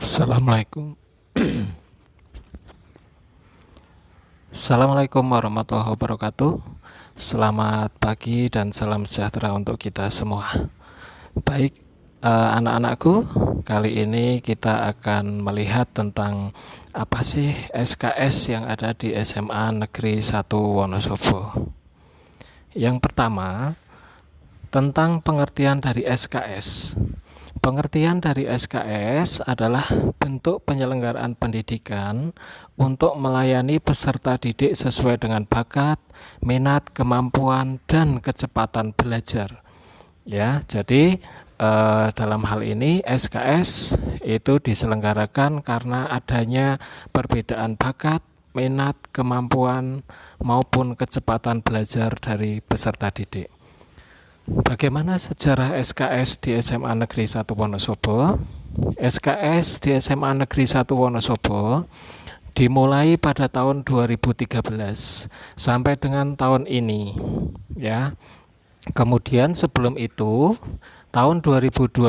Assalamualaikum. Assalamualaikum warahmatullahi wabarakatuh. Selamat pagi dan salam sejahtera untuk kita semua. Baik, anak-anakku, kali ini kita akan melihat tentang apa sih SKS yang ada di SMA Negeri 1 Wonosobo. Yang pertama, tentang pengertian dari SKS. Pengertian dari SKS adalah bentuk penyelenggaraan pendidikan untuk melayani peserta didik sesuai dengan bakat, minat, kemampuan, dan kecepatan belajar. Ya, jadi dalam hal ini SKS itu diselenggarakan karena adanya perbedaan bakat, minat, kemampuan, maupun kecepatan belajar dari peserta didik. Bagaimana sejarah SKS di SMA Negeri 1 Wonosobo? SKS di SMA Negeri 1 Wonosobo dimulai pada tahun 2013 sampai dengan tahun ini, ya. Kemudian sebelum itu, tahun 2012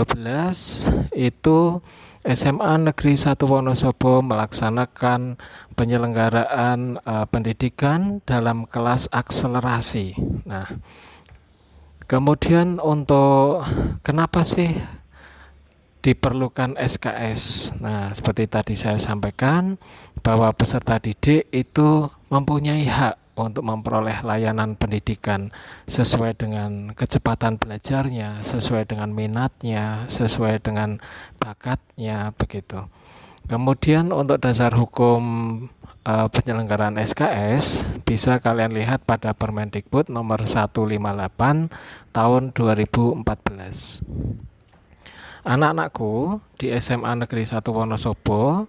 itu SMA Negeri 1 Wonosobo melaksanakan penyelenggaraan pendidikan dalam kelas akselerasi. Nah, kemudian untuk kenapa sih diperlukan SKS? Nah, seperti tadi saya sampaikan bahwa peserta didik itu mempunyai hak untuk memperoleh layanan pendidikan sesuai dengan kecepatan belajarnya, sesuai dengan minatnya, sesuai dengan bakatnya, begitu. Kemudian untuk dasar hukum penyelenggaraan SKS bisa kalian lihat pada Permendikbud nomor 158 tahun 2014. Anak-anakku di SMA Negeri 1 Wonosobo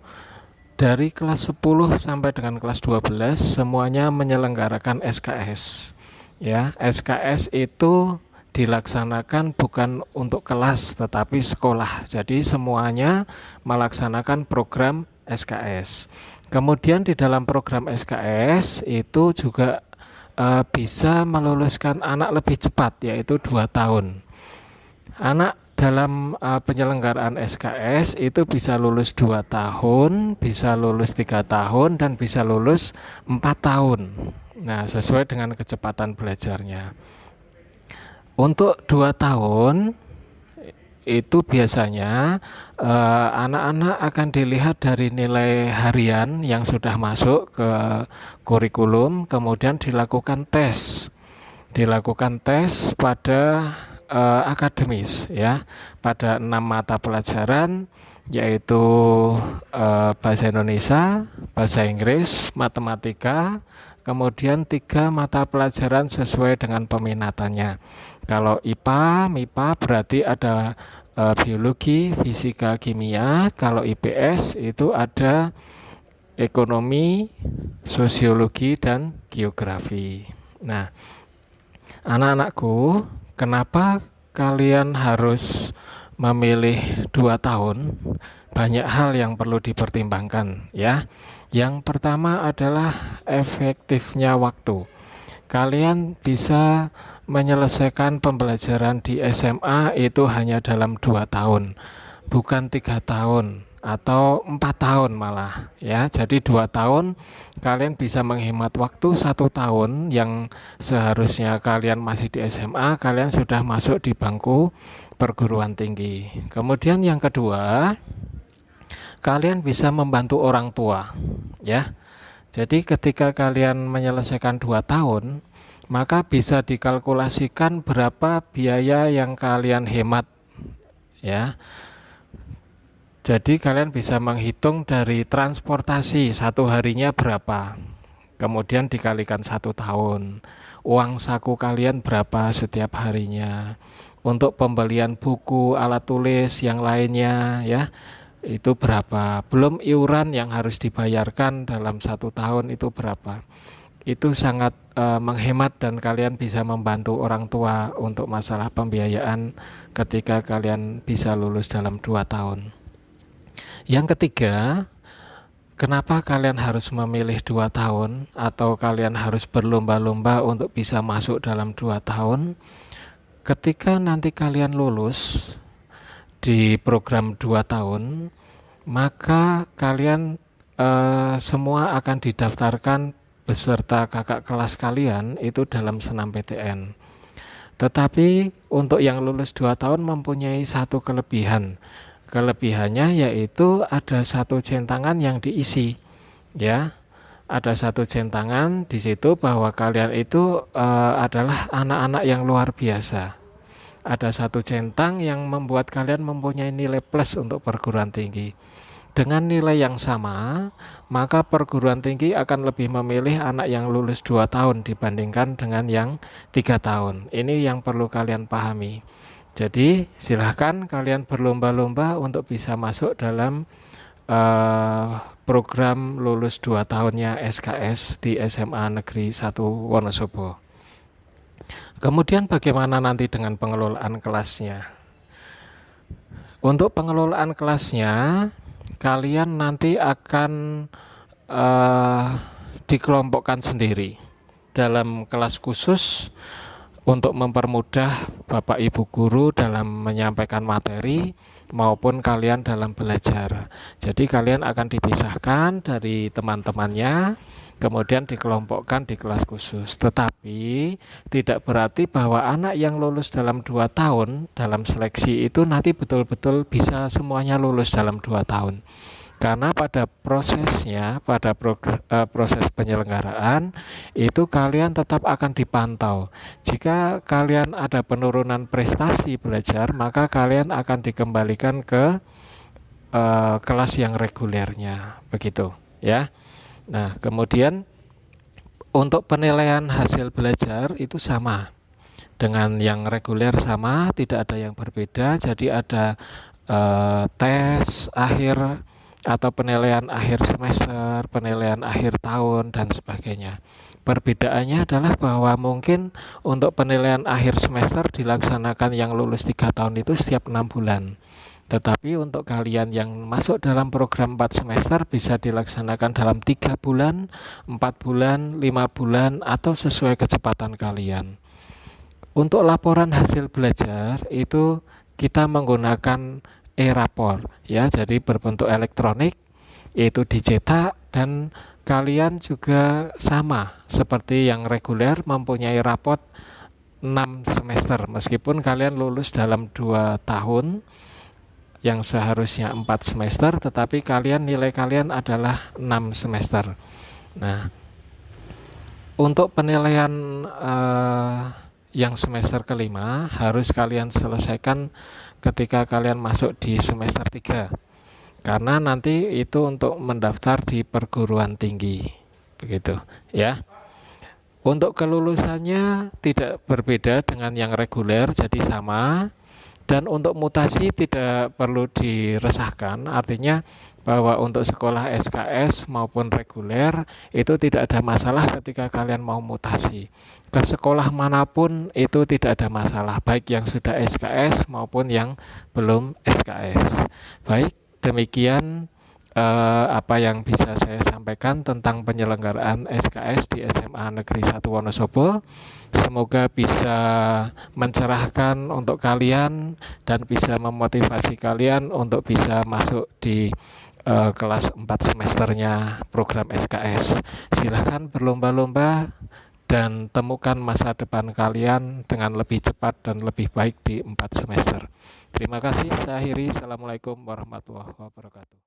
dari kelas 10 sampai dengan kelas 12 semuanya menyelenggarakan SKS. Ya, SKS itu dilaksanakan bukan untuk kelas tetapi sekolah. Jadi semuanya melaksanakan program SKS. Kemudian di dalam program SKS itu juga bisa meluluskan anak lebih cepat, yaitu 2 tahun. Anak dalam penyelenggaraan SKS itu bisa lulus 2 tahun, bisa lulus 3 tahun, dan bisa lulus 4 tahun. Nah, sesuai dengan kecepatan belajarnya. Untuk 2 tahun itu biasanya anak-anak akan dilihat dari nilai harian yang sudah masuk ke kurikulum, kemudian dilakukan tes. Dilakukan tes pada akademis, ya, pada 6 mata pelajaran, yaitu bahasa Indonesia, bahasa Inggris, matematika, kemudian 3 mata pelajaran sesuai dengan peminatannya. Kalau IPA, MIPA berarti ada biologi, fisika, kimia. Kalau IPS itu ada ekonomi, sosiologi, dan geografi. Nah, anak-anakku, kenapa kalian harus memilih 2 tahun? Banyak hal yang perlu dipertimbangkan, ya. Yang pertama adalah efektifnya waktu. Kalian bisa menyelesaikan pembelajaran di SMA itu hanya dalam 2 tahun, bukan 3 tahun atau 4 tahun malah, ya. Jadi 2 tahun kalian bisa menghemat waktu. 1 tahun yang seharusnya kalian masih di SMA, kalian sudah masuk di bangku perguruan tinggi. Kemudian yang kedua, kalian bisa membantu orang tua, ya. Jadi ketika kalian menyelesaikan 2 tahun, maka bisa dikalkulasikan berapa biaya yang kalian hemat, ya. Jadi kalian bisa menghitung dari transportasi 1 harinya berapa, kemudian dikalikan 1 tahun. Uang saku kalian berapa setiap harinya. Untuk pembelian buku, alat tulis, yang lainnya, ya, itu berapa. Belum iuran yang harus dibayarkan dalam 1 tahun itu berapa. Itu sangat menghemat dan kalian bisa membantu orang tua untuk masalah pembiayaan ketika kalian bisa lulus dalam 2 tahun. Yang ketiga, kenapa kalian harus memilih 2 tahun atau kalian harus berlomba-lomba untuk bisa masuk dalam 2 tahun? Ketika nanti kalian lulus di program 2 tahun, maka kalian semua akan didaftarkan beserta kakak kelas kalian itu dalam senam PTN. Tetapi untuk yang lulus 2 tahun mempunyai satu kelebihan. Kelebihannya yaitu ada satu centangan yang diisi, ya. Ada satu centangan di situ bahwa kalian itu adalah anak-anak yang luar biasa. Ada satu centang yang membuat kalian mempunyai nilai plus untuk perguruan tinggi. Dengan nilai yang sama, maka perguruan tinggi akan lebih memilih anak yang lulus 2 tahun dibandingkan dengan yang 3 tahun. Ini yang perlu kalian pahami. Jadi silahkan kalian berlomba-lomba untuk bisa masuk dalam program lulus 2 tahunnya SKS di SMA Negeri 1 Wonosobo. Kemudian bagaimana nanti dengan pengelolaan kelasnya? Untuk pengelolaan kelasnya, kalian nanti akan dikelompokkan sendiri dalam kelas khusus untuk mempermudah Bapak Ibu guru dalam menyampaikan materi maupun kalian dalam belajar. Jadi kalian akan dipisahkan dari teman-temannya, kemudian dikelompokkan di kelas khusus. Tetapi tidak berarti bahwa anak yang lulus dalam 2 tahun dalam seleksi itu nanti betul-betul bisa semuanya lulus dalam 2 tahun. Karena pada prosesnya, pada proses penyelenggaraan itu kalian tetap akan dipantau. Jika kalian ada penurunan prestasi belajar, maka kalian akan dikembalikan ke kelas yang regulernya, begitu ya. Nah, kemudian untuk penilaian hasil belajar itu sama dengan yang reguler, sama, tidak ada yang berbeda. Jadi ada tes akhir atau penilaian akhir semester, penilaian akhir tahun, dan sebagainya. Perbedaannya adalah bahwa mungkin untuk penilaian akhir semester dilaksanakan yang lulus 3 tahun itu setiap 6 bulan. Tetapi untuk kalian yang masuk dalam program 4 semester bisa dilaksanakan dalam 3 bulan, 4 bulan, 5 bulan, atau sesuai kecepatan kalian. Untuk laporan hasil belajar itu kita menggunakan e-rapor, ya, jadi berbentuk elektronik, yaitu dicetak, dan kalian juga sama seperti yang reguler mempunyai rapot 6 semester meskipun kalian lulus dalam 2 tahun yang seharusnya 4 semester, tetapi nilai kalian adalah 6 semester. Nah, untuk penilaian yang semester kelima harus kalian selesaikan ketika kalian masuk di semester 3. Karena nanti itu untuk mendaftar di perguruan tinggi. Begitu, ya. Untuk kelulusannya tidak berbeda dengan yang reguler, jadi sama. Dan untuk mutasi tidak perlu diresahkan, artinya bahwa untuk sekolah SKS maupun reguler itu tidak ada masalah ketika kalian mau mutasi. Ke sekolah manapun itu tidak ada masalah, baik yang sudah SKS maupun yang belum SKS. Baik, demikian apa yang bisa saya sampaikan tentang penyelenggaraan SKS di SMA Negeri 1 Wonosobo. Semoga bisa mencerahkan untuk kalian dan bisa memotivasi kalian untuk bisa masuk di kelas 4 semesternya program SKS. Silahkan berlomba-lomba dan temukan masa depan kalian dengan lebih cepat dan lebih baik di 4 semester. Terima kasih, saya akhiri. Assalamualaikum warahmatullahi wabarakatuh.